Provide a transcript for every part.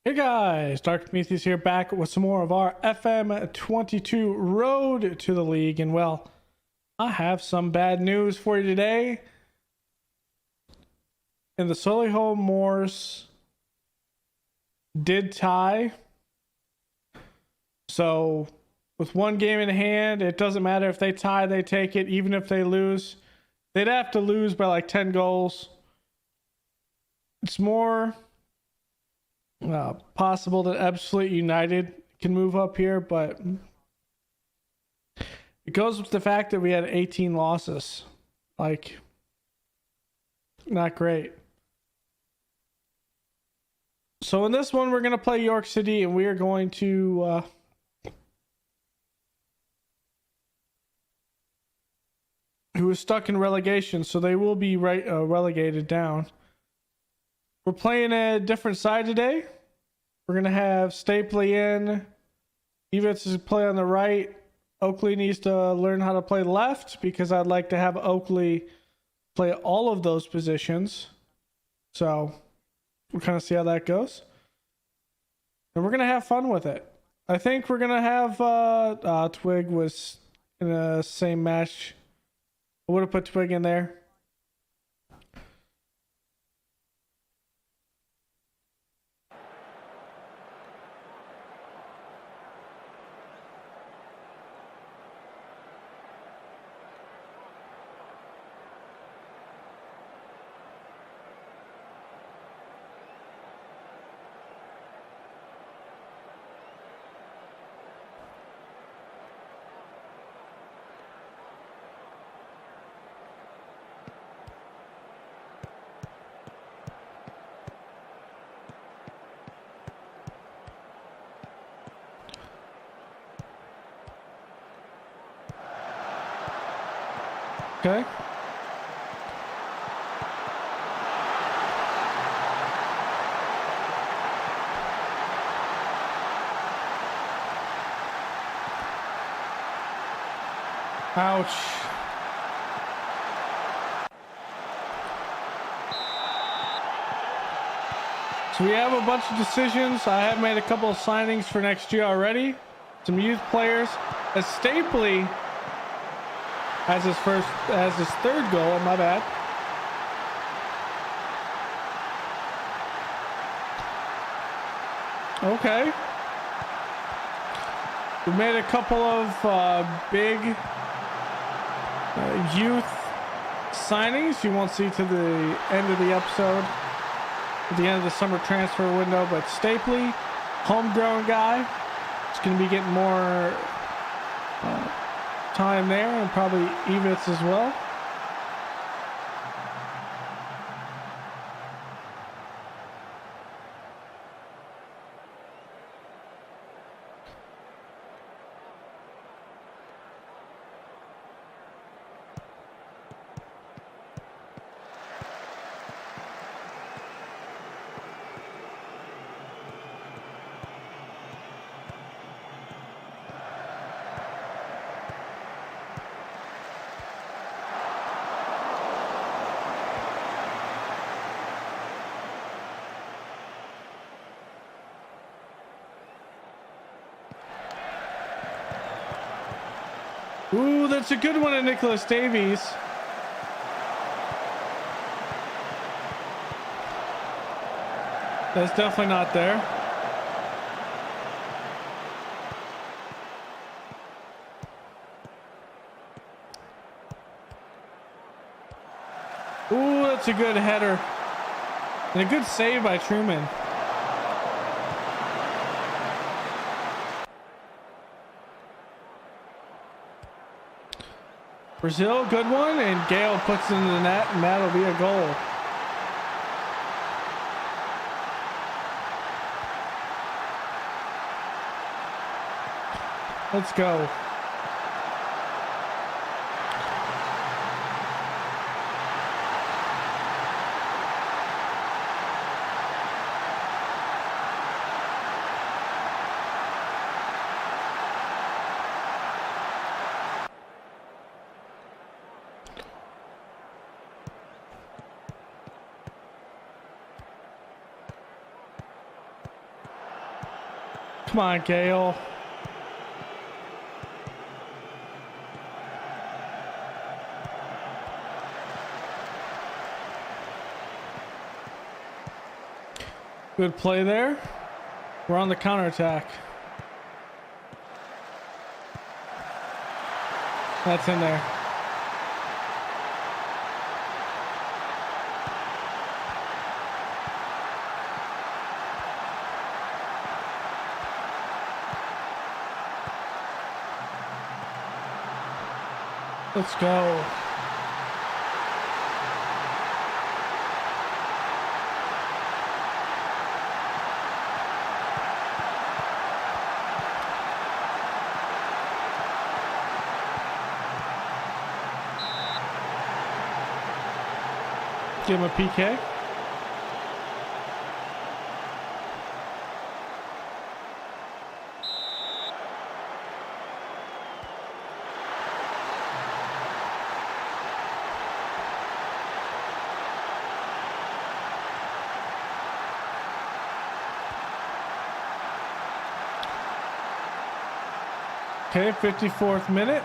Hey guys, Dark Prometheus here, back with some more of our FM22 Road to the League. And well, I have some bad news for you today. And the Solihull Moors did tie. So with one game in hand, it doesn't matter if they tie, they take it. Even if they lose, they'd have to lose by like 10 goals. It's more possible that Absolute United can move up here, but it goes with the fact that we had 18 losses. Like, not great. So in this one, we're going to play York City, and we are going to who is stuck in relegation, so they will be relegated down. We're playing a different side today. We're going to have Stapley in. Evans is play on the right. Oakley needs to learn how to play left because I'd like to have Oakley play all of those positions. So we'll kind of see how that goes. And we're going to have fun with it. I think we're going to have Twig was in the same match. I would have put Twig in there. Okay. Ouch. So we have a bunch of decisions. I have made a couple of signings for next year already. Some youth players. As Stapley has his third goal, my bad. Okay. We made a couple of big youth signings you won't see to the end of the episode, at the end of the summer transfer window, but Stapley, homegrown guy, is going to be getting more time there, and probably Evitz as well. Ooh, that's a good one at Nicholas Davies. That's definitely not there. Ooh, that's a good header. And a good save by Truman. Brazil, good one, and Gale puts it into the net, and that'll be a goal. Let's go. Come on, Gale. Good play there. We're on the counterattack. That's in there. Let's go. Give him a PK. Okay, 54th minute.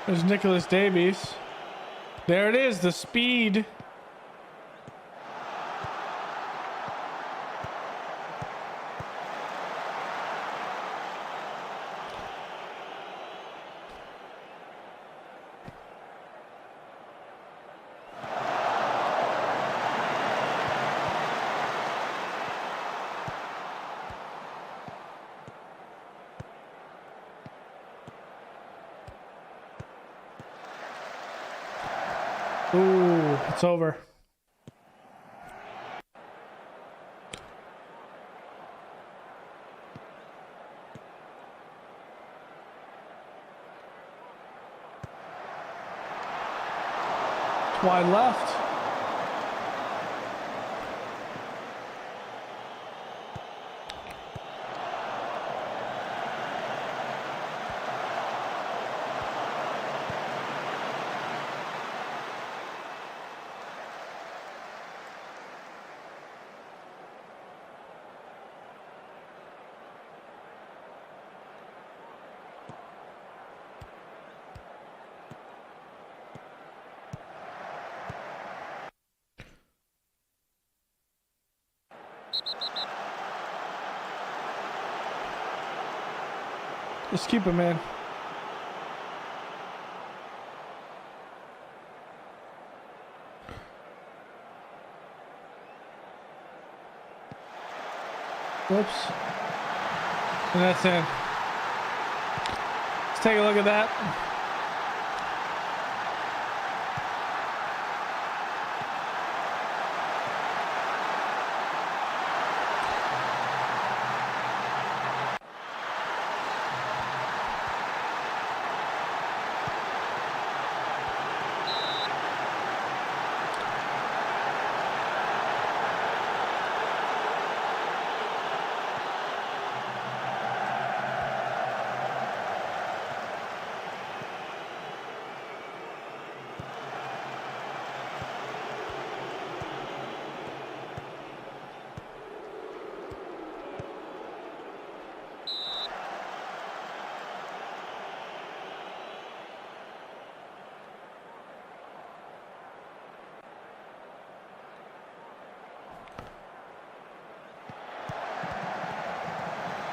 There's Nicholas Davies. There it is, the speed. Ooh, it's over. Wide left. Just keep him in. Whoops. And that's in. Let's take a look at that.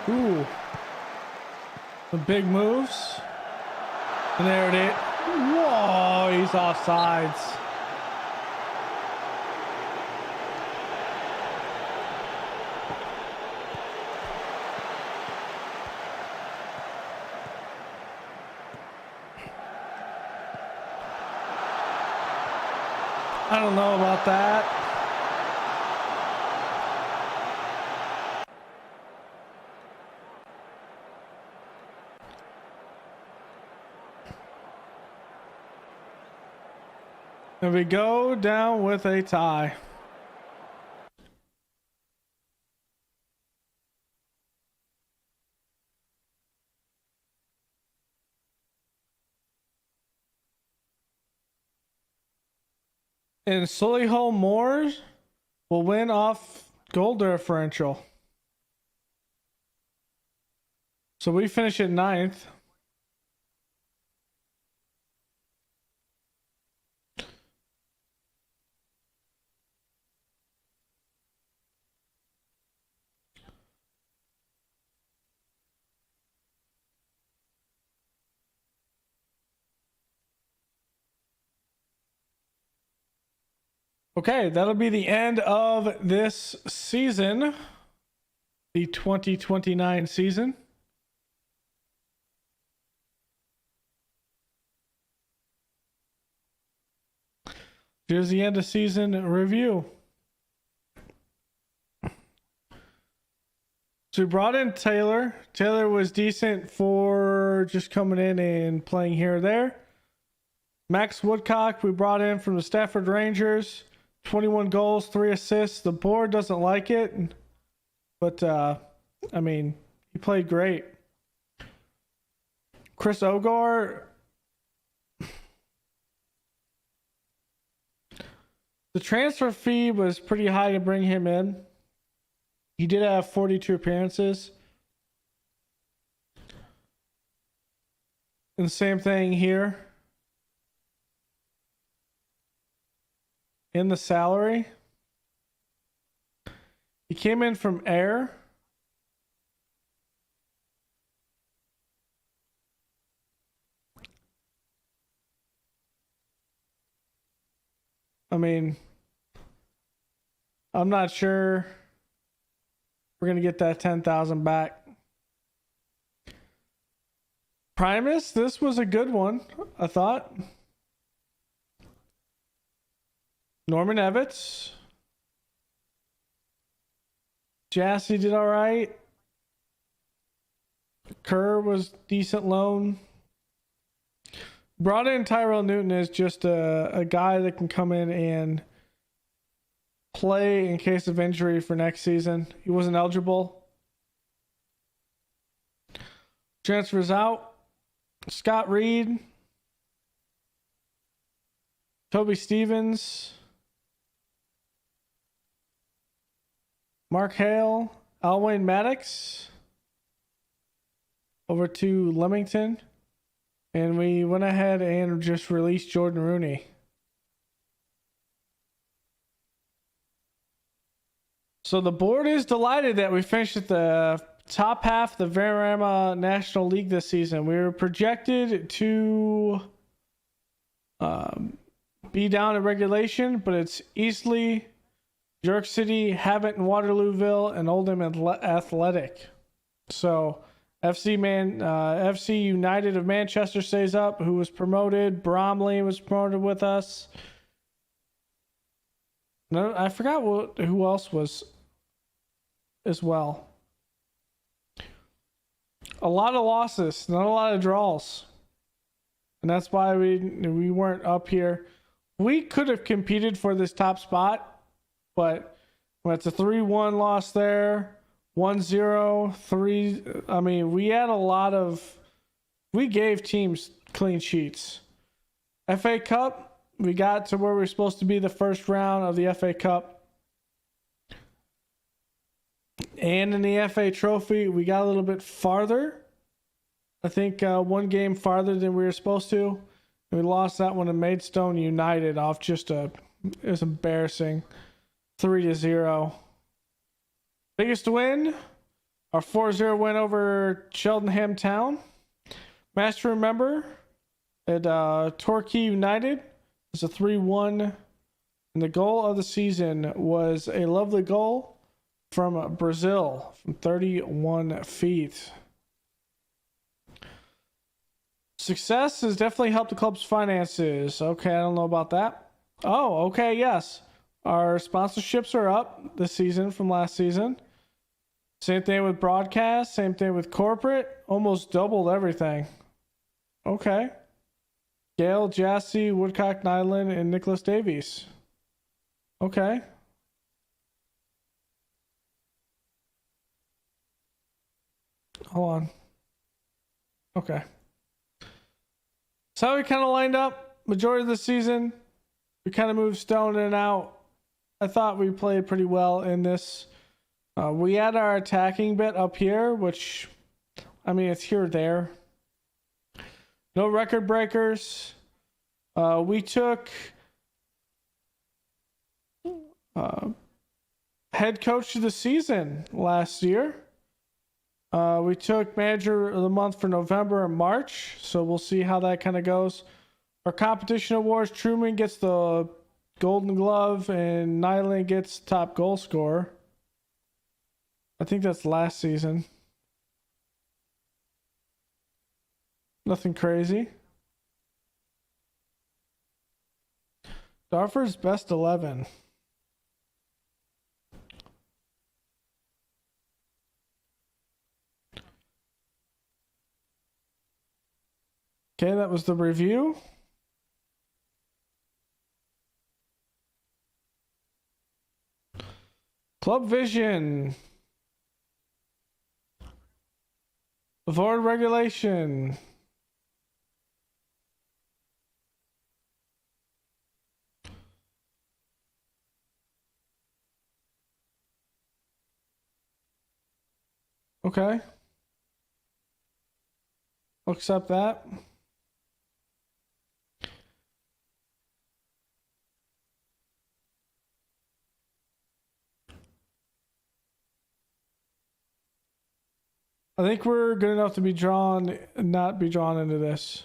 Ooh. The big moves. And there it is. Whoa, he's offsides. I don't know about that. And we go down with a tie. And Solihull Moors will win off goal differential. So we finish at 9th. Okay, that'll be the end of this season, the 2029 season. Here's the end of season review. So we brought in Taylor. Taylor was decent for just coming in and playing here or there. Max Woodcock, we brought in from the Stafford Rangers. 21 goals, 3 assists. The board doesn't like it, but I mean, he played great. Chris Ogar, the transfer fee was pretty high to bring him in. He did have 42 appearances. And the same thing here. In the salary, he came in from Air. I mean, I'm not sure we're gonna get that 10,000 back. Primus, this was a good one, I thought. Norman Evans. Jassy did all right. Kerr was decent loan. Brought in Tyrell Newton as just a guy that can come in and play in case of injury for next season. He wasn't eligible. Transfers out. Scott Reed. Toby Stevens. Mark Hale, Alwyn Maddox over to Leamington. And we went ahead and just released Jordan Rooney. So the board is delighted that we finished at the top half of the Vanarama National League this season. We were projected to be down in regulation, but it's Eastleigh, York City, Havant and Waterlooville, and Oldham Athletic. So FC United of Manchester stays up, who was promoted. Bromley was promoted with us. No, I forgot who else was as well. A lot of losses, not a lot of draws. And that's why we weren't up here. We could have competed for this top spot, but when it's a 3-1 loss there, 1-0, 3. I mean, we gave teams clean sheets. FA Cup, we got to where we're supposed to be the first round of the FA Cup. And in the FA Trophy, we got a little bit farther. I think one game farther than we were supposed to. And we lost that one to Maidstone United off just it was embarrassing. 3-0. Biggest win, our 4-0 win over Cheltenham Town. Master Remember at Torquay United. It's a 3-1. And the goal of the season was a lovely goal from Brazil from 31 feet. Success has definitely helped the club's finances. Okay, I don't know about that. Oh, okay, yes. Our sponsorships are up this season from last season. Same thing with broadcast, same thing with corporate. Almost doubled everything. Okay. Gale, Jassy, Woodcock, Nyland, and Nicholas Davies. Okay. Hold on. Okay. So we kind of lined up majority of the season. We kind of moved Stone in and out. I thought we played pretty well in this. We had our attacking bit up here, which, I mean, it's here or there. No record breakers. We took head coach of the season last year. We took manager of the month for November and March, so we'll see how that kind of goes. Our competition awards, Truman gets the Golden Glove and Nyland gets top goal scorer. I think that's last season. Nothing crazy. Dartford's best 11. Okay, that was the review. Club Vision. Avoid regulation. Okay. I'll accept that. I think we're good enough to be drawn, not be drawn into this.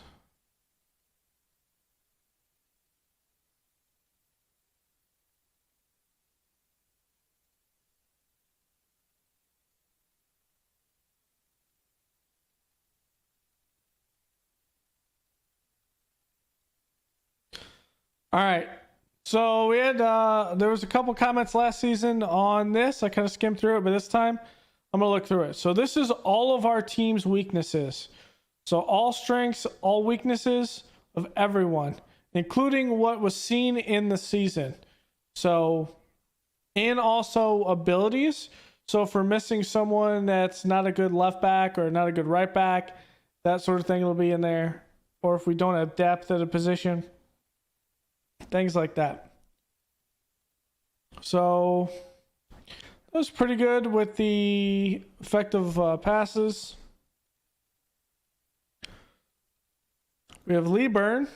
All right. So we had there was a couple comments last season on this. I kind of skimmed through it, but this time I'm gonna look through it. So this is all of our team's weaknesses. So all strengths, all weaknesses of everyone, including what was seen in the season. So, and also abilities. So if we're missing someone that's not a good left back or not a good right back, that sort of thing will be in there. Or if we don't have depth at a position, things like that. So that was pretty good with the effective passes. We have Lee Byrne.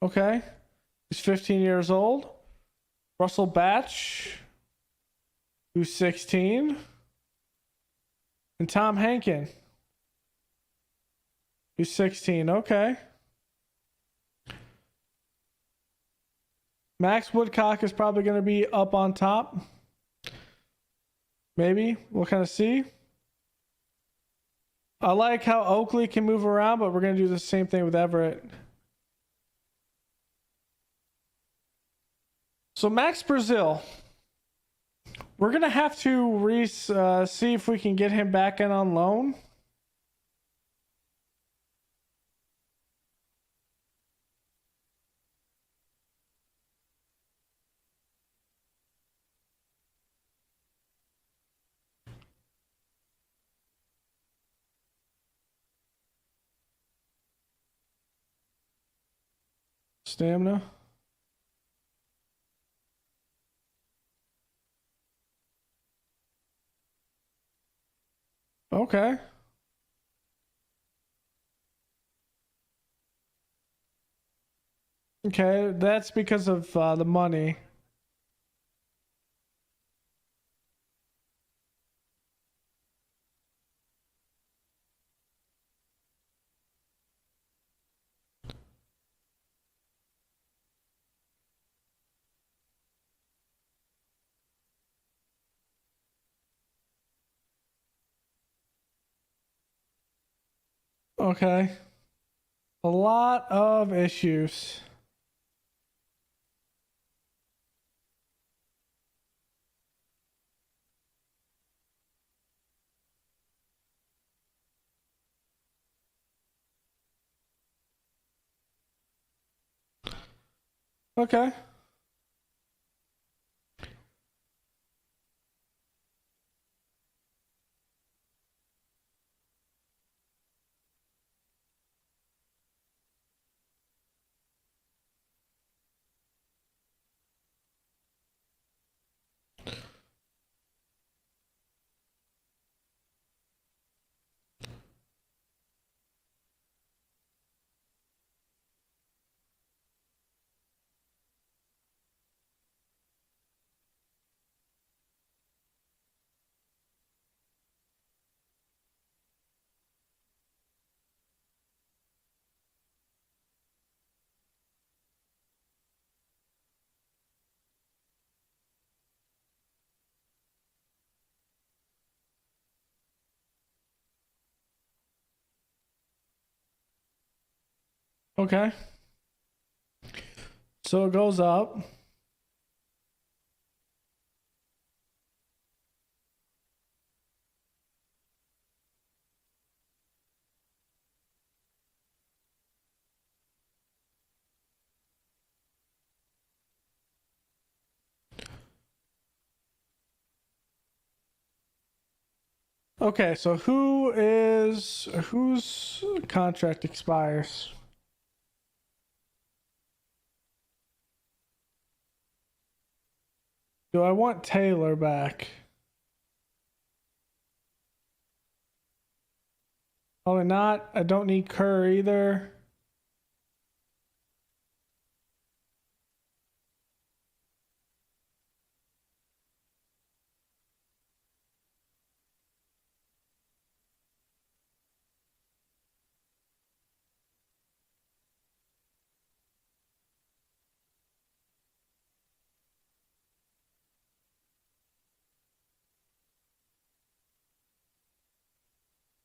Okay. He's 15 years old. Russell Batch, who's 16. And Tom Hankin, who's 16. Okay. Max Woodcock is probably going to be up on top. Maybe. We'll kind of see. I like how Oakley can move around, but we're going to do the same thing with Everett. So Max Brazil, we're going to have to see if we can get him back in on loan. Stamina. Okay. Okay, that's because of the money. Okay. A lot of issues. Okay. Okay. So it goes up. Okay, so whose contract expires? Do I want Taylor back? Probably not. I don't need Kerr either.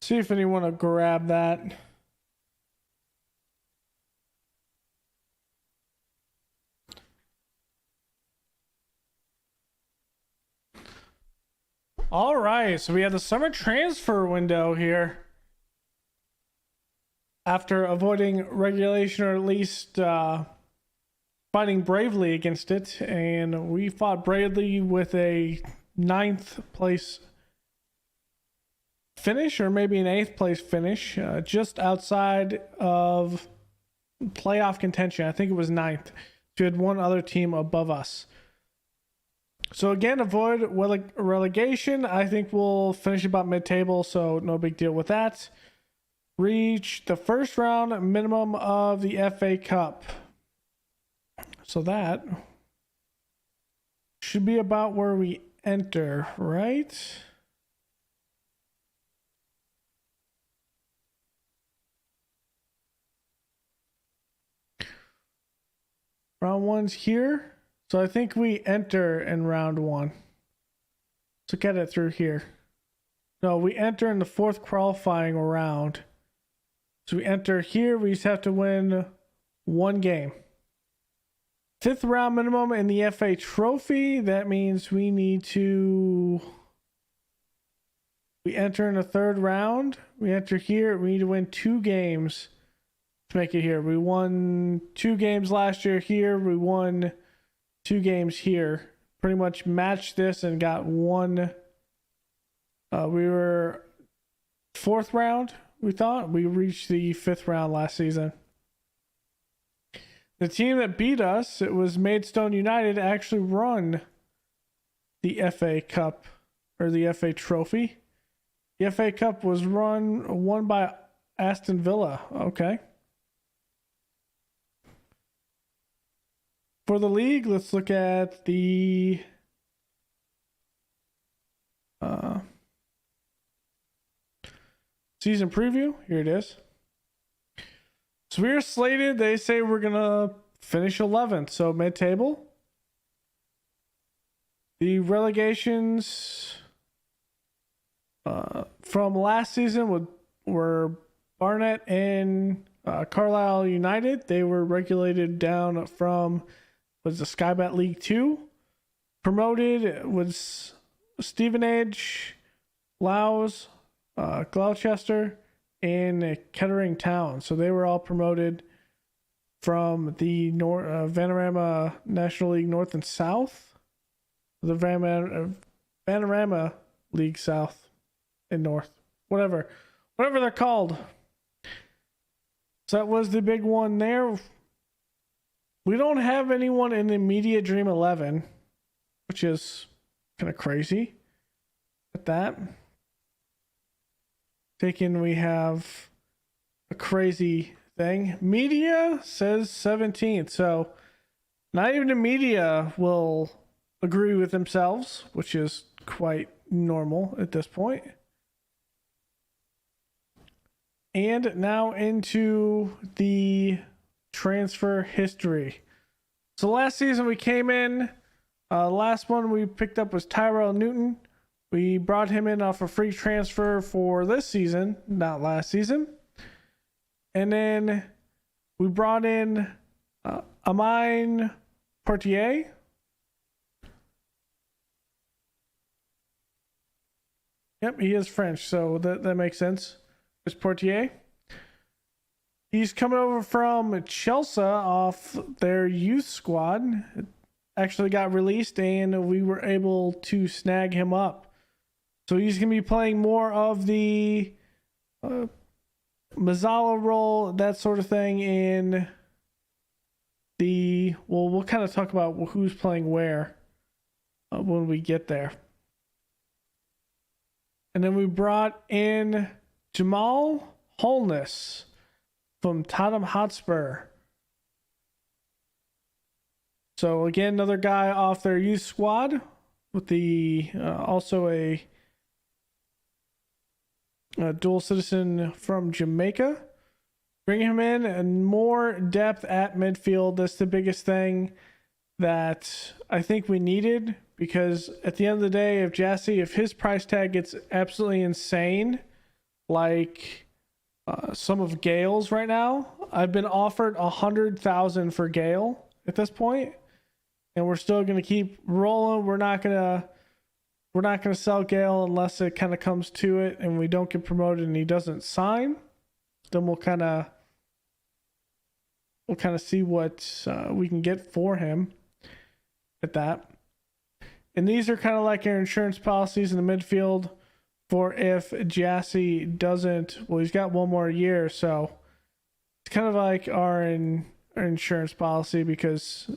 See if anyone will grab that. All right, so we have the summer transfer window here. After avoiding regulation, or at least fighting bravely against it, and we fought bravely with a 9th place finish, or maybe an 8th place finish, just outside of playoff contention. I think it was 9th. So we had one other team above us. So again, avoid relegation. I think we'll finish about mid-table, so no big deal with that. Reach the first round minimum of the FA Cup. So that should be about where we enter, right? Round 1's here. So I think we enter in round 1. So get it through here. No, we enter in the 4th qualifying round. So we enter here. We just have to win 1 game. 5th round minimum in the FA Trophy. That means we need to... We enter in the 3rd round. We enter here. We need to win 2 games to make it here. We won 2 games last year here. We won 2 games here. Pretty much matched this and got 1. We were 4th round, we thought. We reached the 5th round last season. The team that beat us, it was Maidstone United, actually run the FA Cup, or the FA Trophy. The FA Cup was won by Aston Villa. Okay. For the league, let's look at the season preview. Here it is. So we're slated, they say we're going to finish 11th, so mid-table. The relegations from last season were Barnet and Carlisle United. They were regulated down from... was the Sky Bet League 2. Promoted was Stevenage, Louth, Gloucester, and Kettering Town. So they were all promoted from the Vanarama National League North and South. The Vanarama League South and North. Whatever they're called. So that was the big one there. We don't have anyone in the Media Dream 11, which is kind of crazy. At that. We have a crazy thing. Media says 17th, so not even the media will agree with themselves, which is quite normal at this point. And now into the transfer history. So last season we came in, last one we picked up was Tyrell Newton. We brought him in off a free transfer for this season, not last season. And then We brought in Amine Portier. Yep, he is French, so that makes sense. It's Portier. He's coming over from Chelsea off their youth squad. Actually got released, and we were able to snag him up. So he's going to be playing more of the Mazzala role, that sort of thing, in the... Well, we'll kind of talk about who's playing where when we get there. And then we brought in Jamal Holness from Tottenham Hotspur. So again, another guy off their youth squad with the also a dual citizen from Jamaica. Bring him in and more depth at midfield. That's the biggest thing that I think we needed, because at the end of the day, if his price tag gets absolutely insane, like some of Gale's right now, I've been offered 100,000 for Gale at this point, and we're still going to keep rolling. We're not going to sell Gale unless it kind of comes to it and we don't get promoted and he doesn't sign. Then we'll kind of see what we can get for him at that. And these are kind of like our insurance policies in the midfield for if Jassy doesn't, well, he's got one more year, so it's kind of like our insurance policy, because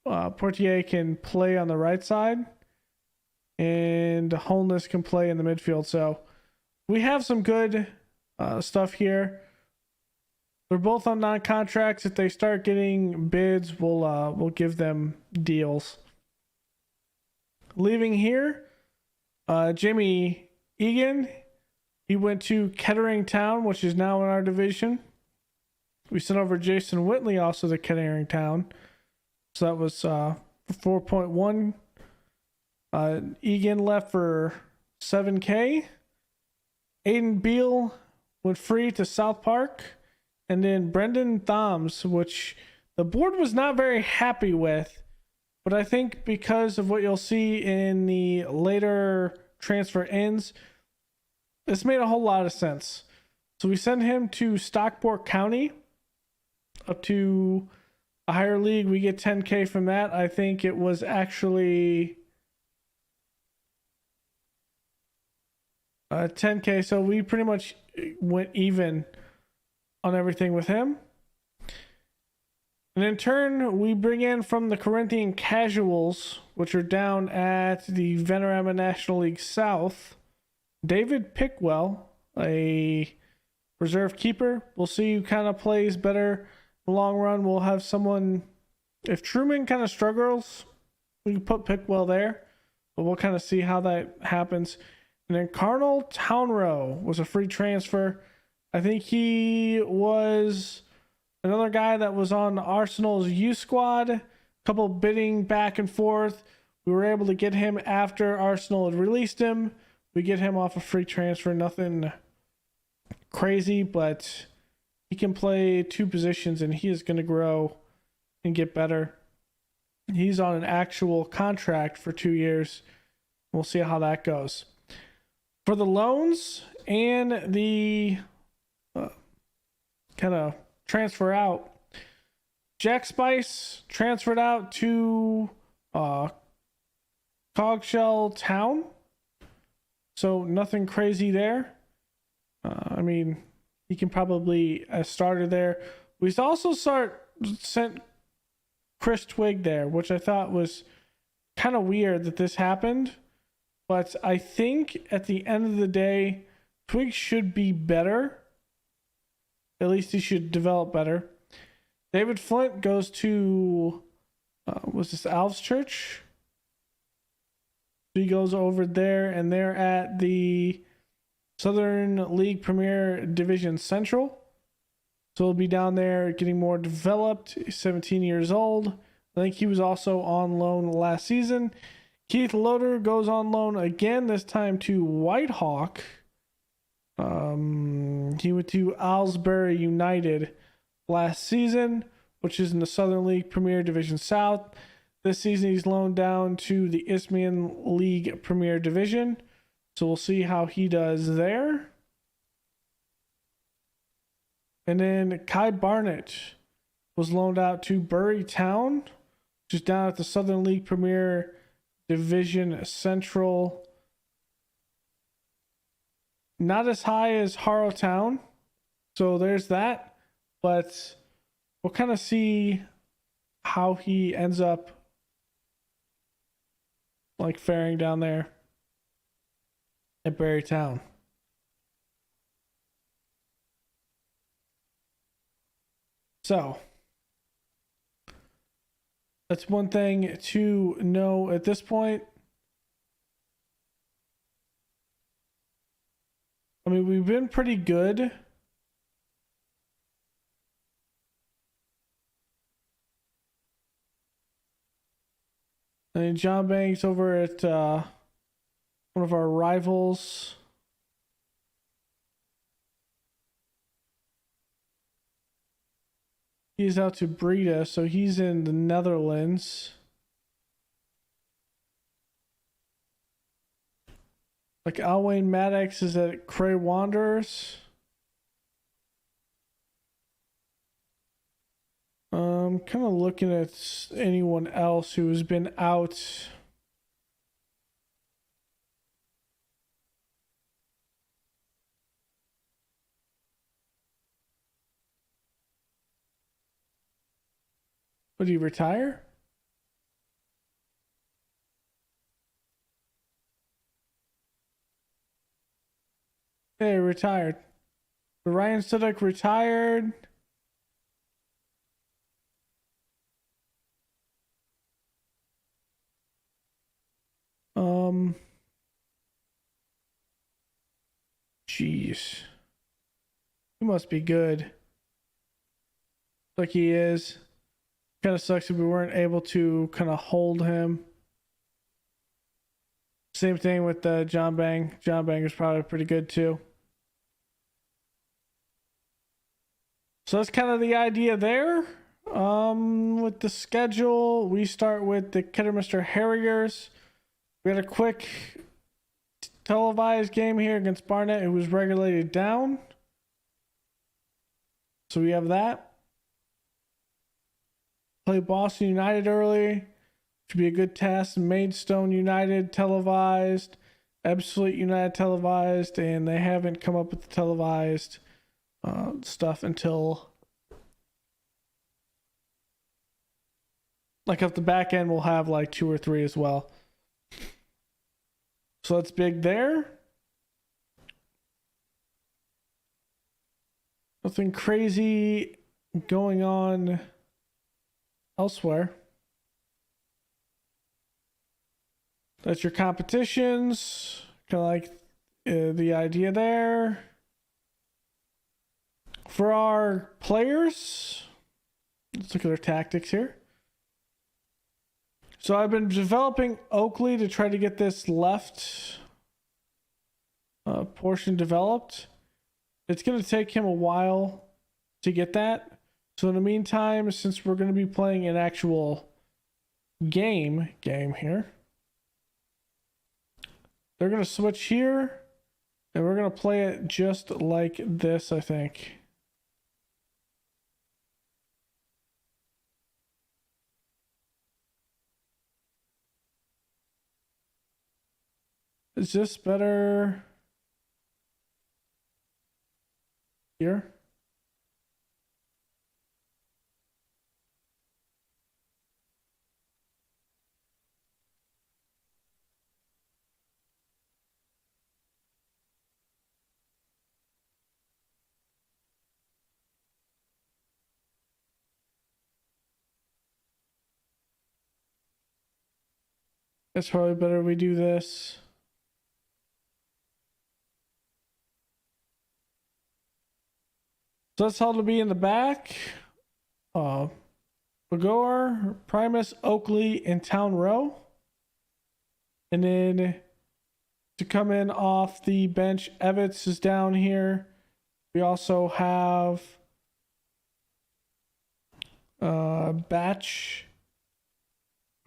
Portier can play on the right side and Holness can play in the midfield. So we have some good stuff here. They're both on non-contracts. If they start getting bids, we'll give them deals. Leaving here, Jamie Egan, he went to Kettering Town, which is now in our division. We sent over Jason Whitley also to Kettering Town, so that was 4.1. Egan left for $7K. Aiden Beal went free to South Park, and then Brendan Thoms, which the board was not very happy with. But I think because of what you'll see in the later transfer ends, this made a whole lot of sense. So we send him to Stockport County, up to a higher league. We get 10K from that. I think it was actually 10K. So we pretty much went even on everything with him. And in turn, we bring in from the Corinthian Casuals, which are down at the Venerama National League South, David Pickwell, a reserve keeper. We'll see who kind of plays better in the long run. We'll have someone, if Truman kind of struggles, we can put Pickwell there, but we'll kind of see how that happens. And then Carnal Townrow was a free transfer. I think he was another guy that was on Arsenal's youth squad. A couple bidding back and forth. We were able to get him after Arsenal had released him. We get him off a free transfer. Nothing crazy, but he can play two positions and he is going to grow and get better. He's on an actual contract for 2 years. We'll see how that goes. For the loans and the kind of transfer out, Jack Spice transferred out to Cogshell Town, so nothing crazy there. I mean, he can probably start there. We also sent Chris Twig there, which I thought was kind of weird that this happened, but I think at the end of the day, Twig should be better. At least he should develop better. David Flint goes to, was this Alves Church? He goes over there, and they're at the Southern League Premier Division Central. So he'll be down there getting more developed. He's 17 years old. I think he was also on loan last season. Keith Loader goes on loan again, this time to Whitehawk. He went to Aylesbury United last season, which is in the Southern League Premier Division South. This season, he's loaned down to the Isthmian League Premier Division. So we'll see how he does there. And then Kai Barnett was loaned out to Bury Town, which is down at the Southern League Premier Division Central. Not as high as Harrow Town. So there's that. But we'll kind of see how he ends up like faring down there at Bury Town. So that's one thing to know at this point. I mean, we've been pretty good. And John Banks over at one of our rivals. He's out to Breda, so he's in the Netherlands. Like Alwayne Maddox is at Cray Wanderers. Kind of looking at anyone else who has been out. Would he retire? Hey, retired. Ryan Sudak retired. Jeez. He must be good. Like he is. Kind of sucks if we weren't able to kind of hold him. Same thing with John Bang. John Bang is probably pretty good too. So that's kind of the idea there. With the schedule, we start with the Kidderminster Harriers. We had a quick televised game here against Barnet. It was regulated down. So we have that. Play Boston United early. Should be a good test. Maidstone United televised. Ebbsfleet United televised. And they haven't come up with the televised stuff until like at the back end we'll have like 2 or 3 as well. So that's big there. Nothing crazy going on elsewhere. That's your competitions. Kind of like the idea there. For our players, let's look at our tactics here. So I've been developing Oakley to try to get this left portion developed. It's going to take him a while to get that. So in the meantime, since we're going to be playing an actual game here, they're going to switch here and we're going to play it just like this, I think. Is this better here? It's probably better we do this. So that's how it'll be in the back. Bagor, Primus, Oakley, and Town Row. And then to come in off the bench, Evans is down here. We also have Batch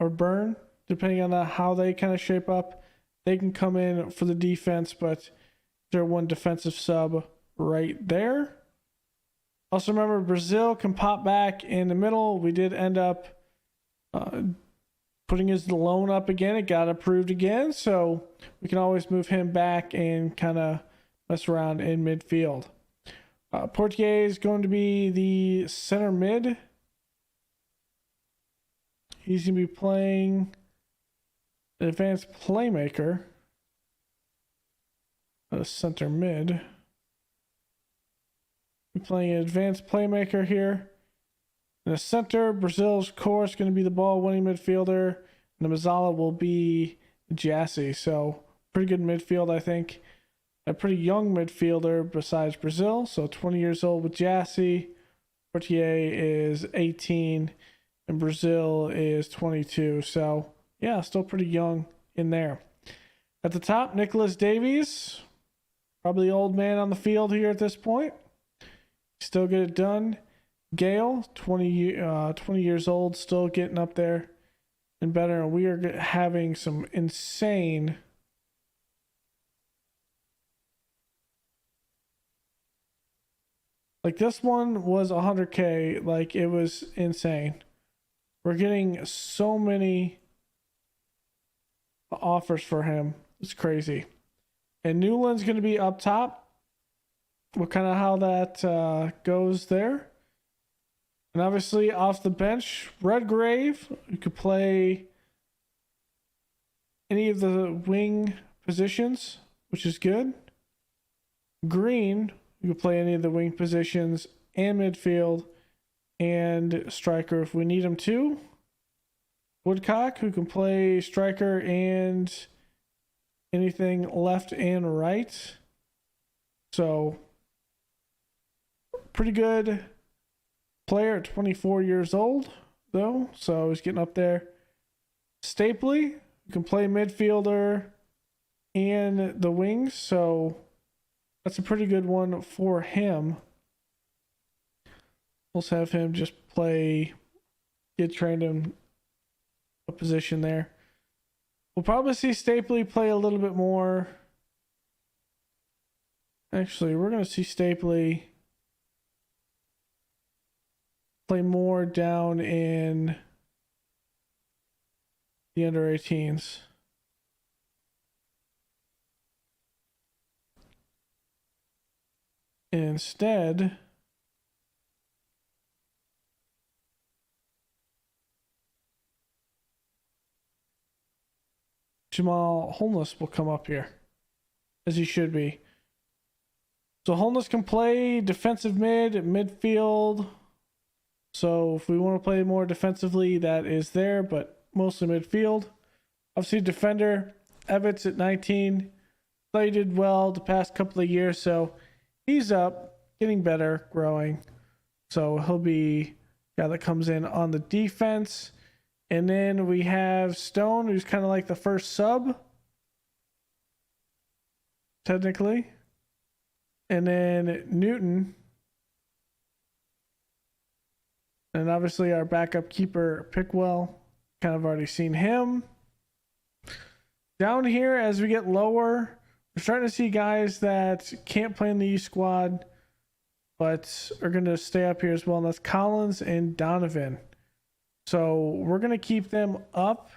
or Burn, depending on how they kind of shape up. They can come in for the defense, but they're one defensive sub right there. Also remember, Brazil can pop back in the middle. We did end up putting his loan up again. It got approved again, so we can always move him back and kind of mess around in midfield. Portier is going to be the center mid. He's going to be playing an advanced playmaker. A center mid. We're playing an advanced playmaker here. In the center, Brazil's core is going to be the ball-winning midfielder. And the Mazzala will be Jassy. So, pretty good midfield, I think. A pretty young midfielder besides Brazil. So, 20 years old with Jassy. Portier is 18. And Brazil is 22. So, yeah, still pretty young in there. At the top, Nicholas Davies. Probably the old man on the field here at this point. Still get it done. Gale, 20 years old, still getting up there and better. And we are having some insane like this one was 100K. Like it was insane. We're getting so many offers for him. It's crazy. And Newland's going to be up top. What kind of how that goes there. And obviously off the bench, Redgrave, you could play any of the wing positions, which is good. Green, you could play any of the wing positions and midfield and striker if we need him to. Woodcock, who can play striker and anything left and right. So, pretty good player at 24 years old, though. So, he's getting up there. Stapley, who can play midfielder and the wings. So, that's a pretty good one for him. Let's have him just get trained in a position there. We'll probably see Stapley play a little bit more. Actually, we're going to see Stapley play more down in the under 18s. Instead, Jamal Holness will come up here, as he should be. So Holness can play defensive midfield. So if we want to play more defensively, that is there, but mostly midfield. Obviously, defender, Evans at 19. Thought he did well the past couple of years, so he's up, getting better, growing. So he'll be a guy that comes in on the defense. And then we have Stone, who's kind of like the first sub, technically. And then Newton. And obviously our backup keeper, Pickwell. Kind of already seen him. Down here, as we get lower, we're starting to see guys that can't play in the E squad, but are going to stay up here as well. And that's Collins and Donovan. So we're going to keep them up.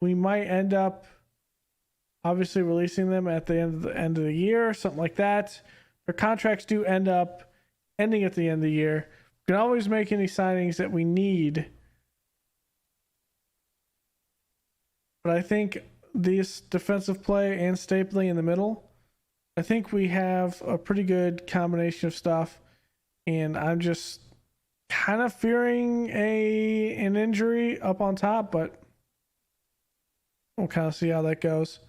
We might end up obviously releasing them at the end of the year or something like that. Their contracts do end up ending at the end of the year. We can always make any signings that we need. But I think this defensive play and Stapley in the middle, I think we have a pretty good combination of stuff. And I'm just kind of fearing an injury up on top, but we'll kind of see how that goes.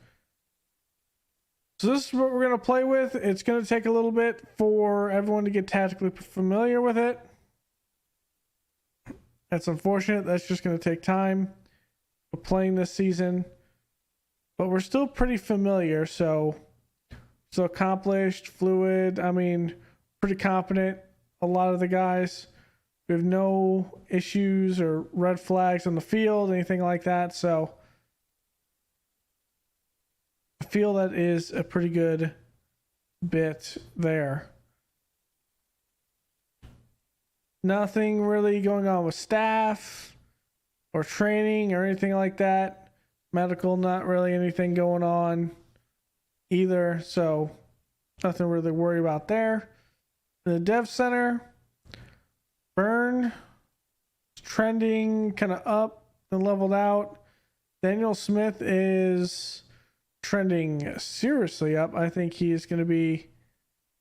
So this is what we're going to play with. It's going to take a little bit for everyone to get tactically familiar with it. That's unfortunate. That's just going to take time for playing this season. But we're still pretty familiar, so accomplished, fluid. I mean, pretty competent, a lot of the guys. We have no issues or red flags on the field, anything like that. So I feel that is a pretty good bit there. Nothing really going on with staff or training or anything like that. Medical, not really anything going on either. So nothing really to worry about there. The dev center, Burn trending kind of up and leveled out. Daniel Smith is trending seriously up. I think he is going to be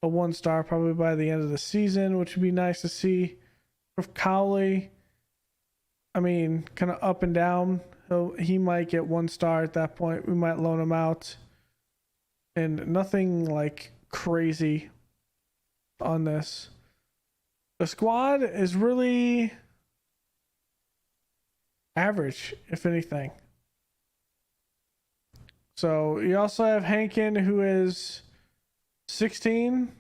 a 1-star probably by the end of the season, which would be nice to see. Of Cowley, I mean, kind of up and down. He might get 1-star at that point. We might loan him out. And nothing like crazy on this. The squad is really average, if anything. So you also have Hankin, who is 16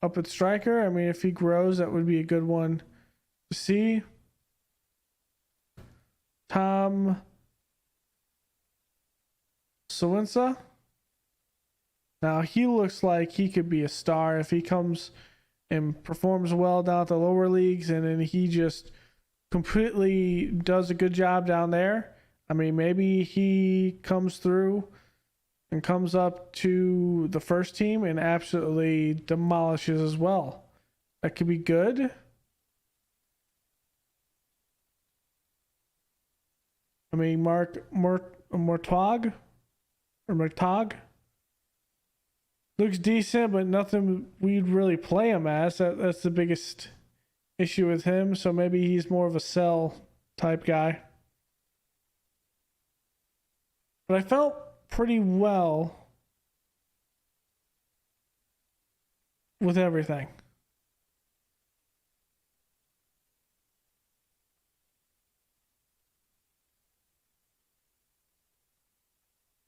up at striker. I mean, if he grows, that would be a good one to see. Tom Sawinsa. Now he looks like he could be a star if he comes and performs well down at the lower leagues, and then he just completely does a good job down there. I mean, maybe he comes through and comes up to the first team and absolutely demolishes as well. That could be good. I mean, Mortog looks decent, but nothing we'd really play him as. That's the biggest issue with him. So maybe he's more of a sell type guy. But I felt pretty well with everything.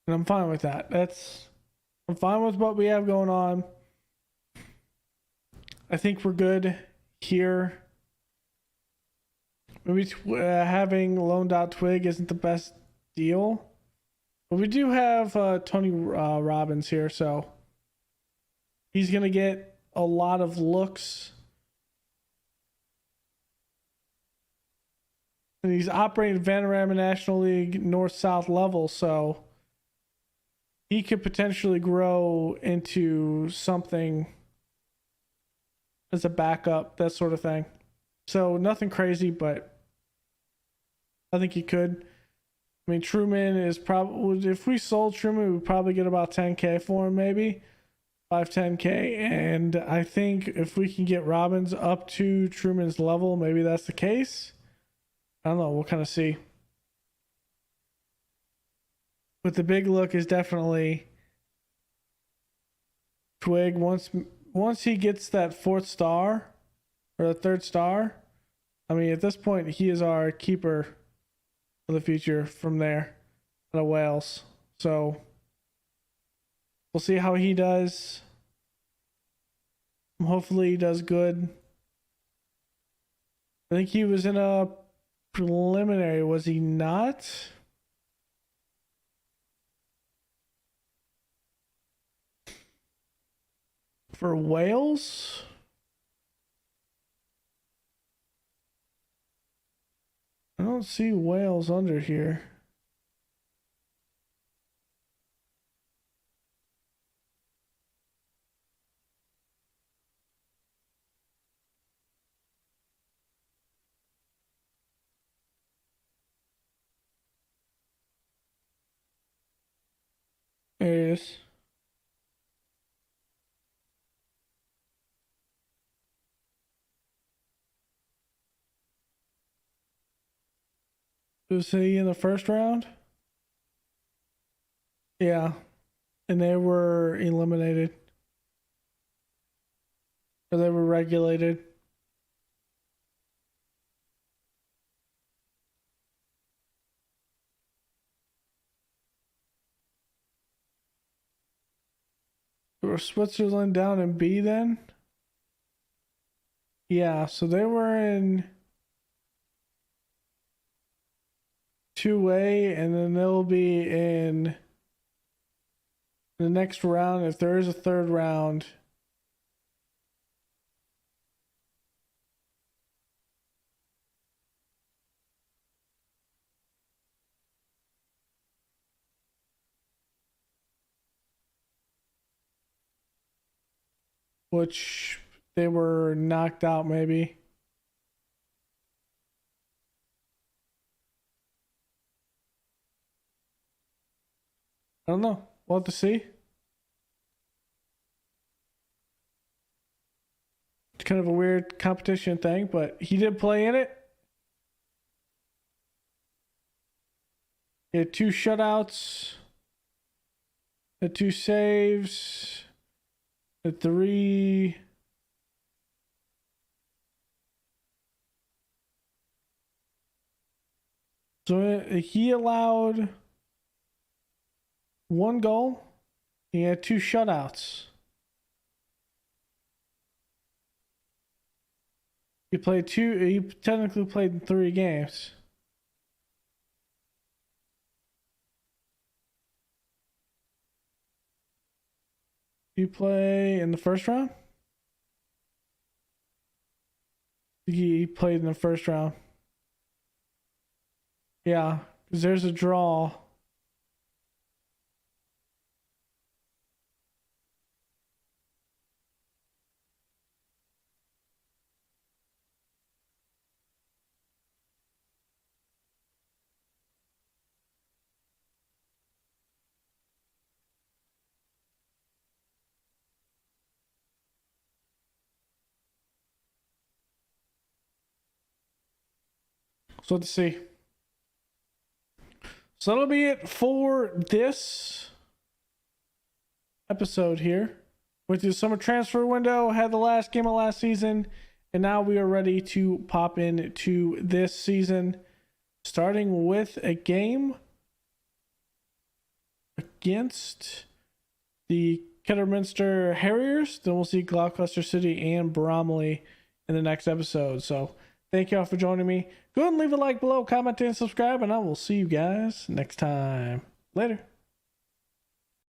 And I'm fine with that. I'm fine with what we have going on. I think we're good here. Maybe having loaned out Twig isn't the best deal. But we do have Tony Robbins here, so he's going to get a lot of looks. And he's operating Vanarama National League North-South level, so he could potentially grow into something as a backup, that sort of thing. So nothing crazy, but I think he could. I mean, Truman is probably, if we sold Truman, we'd probably get about 10K for him, maybe 5-10K. And I think if we can get Robbins up to Truman's level, maybe that's the case. I don't know. We'll kind of see. But the big look is definitely Twig. Once he gets that 4th star or the 3rd star, I mean, at this point, he is our keeper for the future from there out of Wales. So we'll see how he does. Hopefully he does good. I think he was in a preliminary, was he not? For Wales? I don't see Wales under here. There it is. Was he in the first round? Yeah. And they were eliminated. Or they were regulated. Were Switzerland down in B then? Yeah, so they were in 2A, and then they'll be in the next round if there is a third round. Which they were knocked out, maybe. I don't know. We'll have to see. It's kind of a weird competition thing, but he did play in it. He had 2 shutouts, had 2 saves, had 3. So he allowed 1 goal. He had 2 shutouts. He technically played in 3 games. You play in the first round? He played in the first round. Yeah, because there's a draw. So let's see. So that'll be it for this episode here. Went through the summer transfer window, had the last game of last season, and now we are ready to pop into this season, starting with a game against the Kidderminster Harriers. Then we'll see Gloucester City and Bromley in the next episode. So thank you all for joining me. Go ahead and leave a like below, comment, and subscribe, and I will see you guys next time. Later.